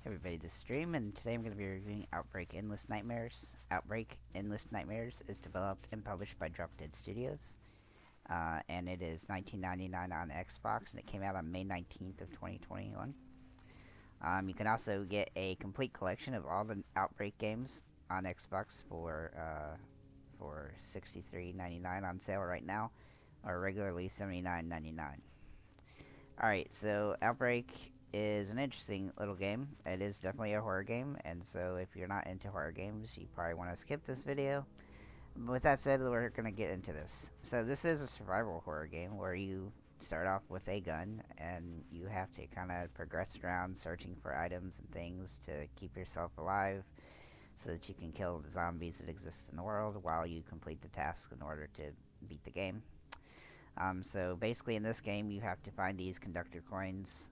Hey everybody, this is Dream, and today I'm going to be reviewing Outbreak Endless Nightmares. Outbreak Endless Nightmares is developed and published by Drop Dead Studios, and it is $19.99 on Xbox, and it came out on May 19th of 2021. You can also get a complete collection of all the Outbreak games on Xbox for $63.99 on sale right now, or regularly $79.99. Alright, so Outbreak is an interesting little game. It is definitely a horror game, and so if you're not into horror games, you probably want to skip this video. But with that said, we're going to get into this. So this is a survival horror game where you start off with a gun, and you have to kind of progress around searching for items and things to keep yourself alive so that you can kill the zombies that exist in the world while you complete the task in order to beat the game. So basically, in this game, you have to find these conductor coins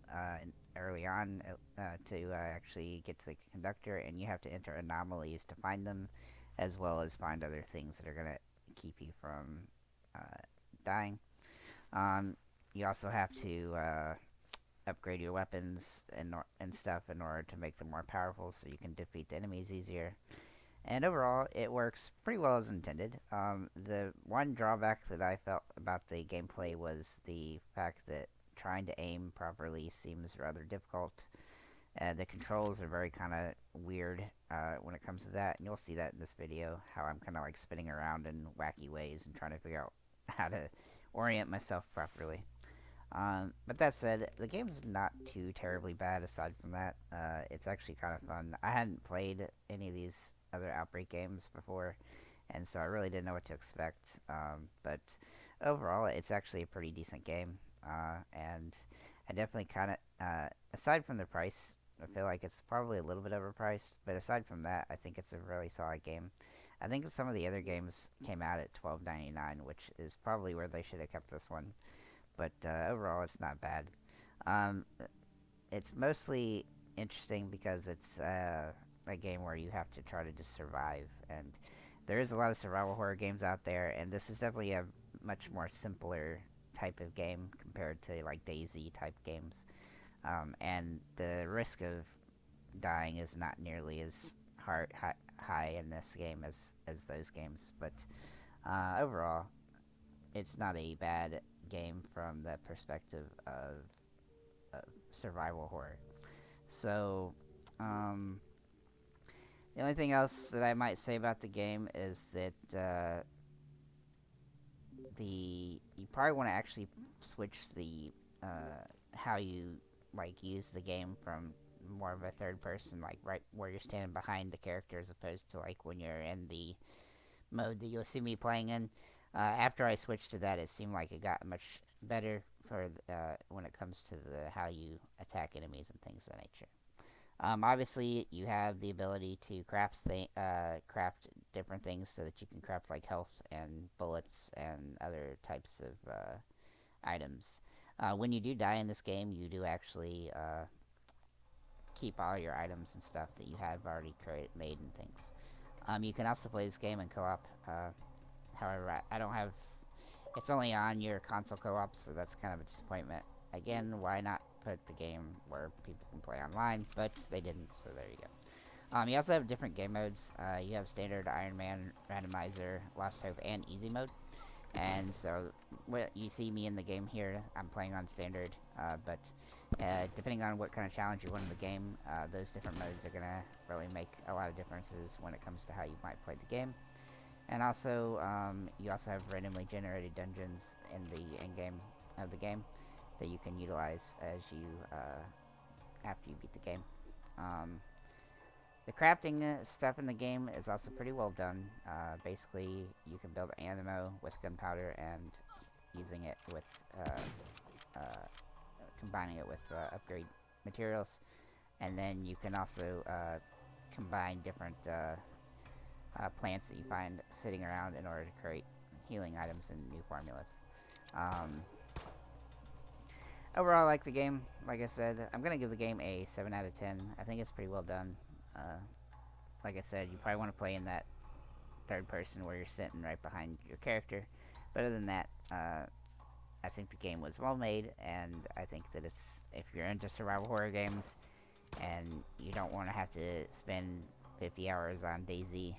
early on to actually get to the conductor, and you have to enter anomalies to find them, as well as find other things that are going to keep you from dying. You also have to upgrade your weapons and stuff in order to make them more powerful so you can defeat the enemies easier. And overall, it works pretty well as intended. The one drawback that I felt about the gameplay was the fact that trying to aim properly seems rather difficult. The controls are very kind of weird when it comes to that, and you'll see that in this video, how I'm kind of like spinning around in wacky ways and trying to figure out how to orient myself properly. But that said, the game's not too terribly bad aside from that. It's actually kind of fun. I hadn't played any of these other Outbreak games before, and so I really didn't know what to expect. But overall, it's actually a pretty decent game, and I definitely kind of, aside from the price, I feel like it's probably a little bit overpriced, but aside from that, I think it's a really solid game. I think some of the other games came out at $12.99, which is probably where they should have kept this one. But overall, it's not bad. Um, it's mostly interesting because it's a game where you have to try to just survive, and there is a lot of survival horror games out there, and this is definitely a much more simpler type of game compared to like Daisy type games. And the risk of dying is not nearly as high in this game as those games. But overall, it's not a bad game from the perspective of survival horror. So, the only thing else that I might say about the game is that you probably want to actually switch the how you like use the game from more of a third person, like right where you're standing behind the character, as opposed to like when you're in the mode that you'll see me playing in. After I switched to that, it seemed like it got much better for when it comes to the how you attack enemies and things of that nature. Obviously, you have the ability to craft different things so that you can craft like health and bullets and other types of items. When you do die in this game, you do actually keep all your items and stuff that you have already made and things. You can also play this game in co-op. However, I don't have. It's only on your console co-op, so that's kind of a disappointment. Again, why not put the game where people can play online? But they didn't, so there you go. You also have different game modes. You have standard, Iron Man, randomizer, Lost Hope, and easy mode. And so, what you see me in the game here, I'm playing on standard. But depending on what kind of challenge you want in the game, those different modes are gonna really make a lot of differences when it comes to how you might play the game. And also, you also have randomly generated dungeons in the end game of the game that you can utilize as you after you beat the game. The crafting stuff in the game is also pretty well done. Basically, you can build ammo with gunpowder and using it with combining it with upgrade materials, and then you can also combine different plants that you find sitting around in order to create healing items and new formulas. Um, Overall, I like the game. Like I said, I'm going to give the game a 7 out of 10. I think it's pretty well done. Like I said, you probably want to play in that third person where you're sitting right behind your character. But other than that, I think the game was well made, and I think that it's, if you're into survival horror games, and you don't want to have to spend 50 hours on DayZ,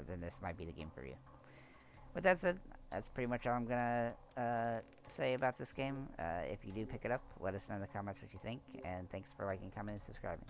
then this might be the game for you. With that said, that's pretty much all I'm gonna say about this game. If you do pick it up, let us know in the comments what you think, and thanks for liking, commenting, and subscribing.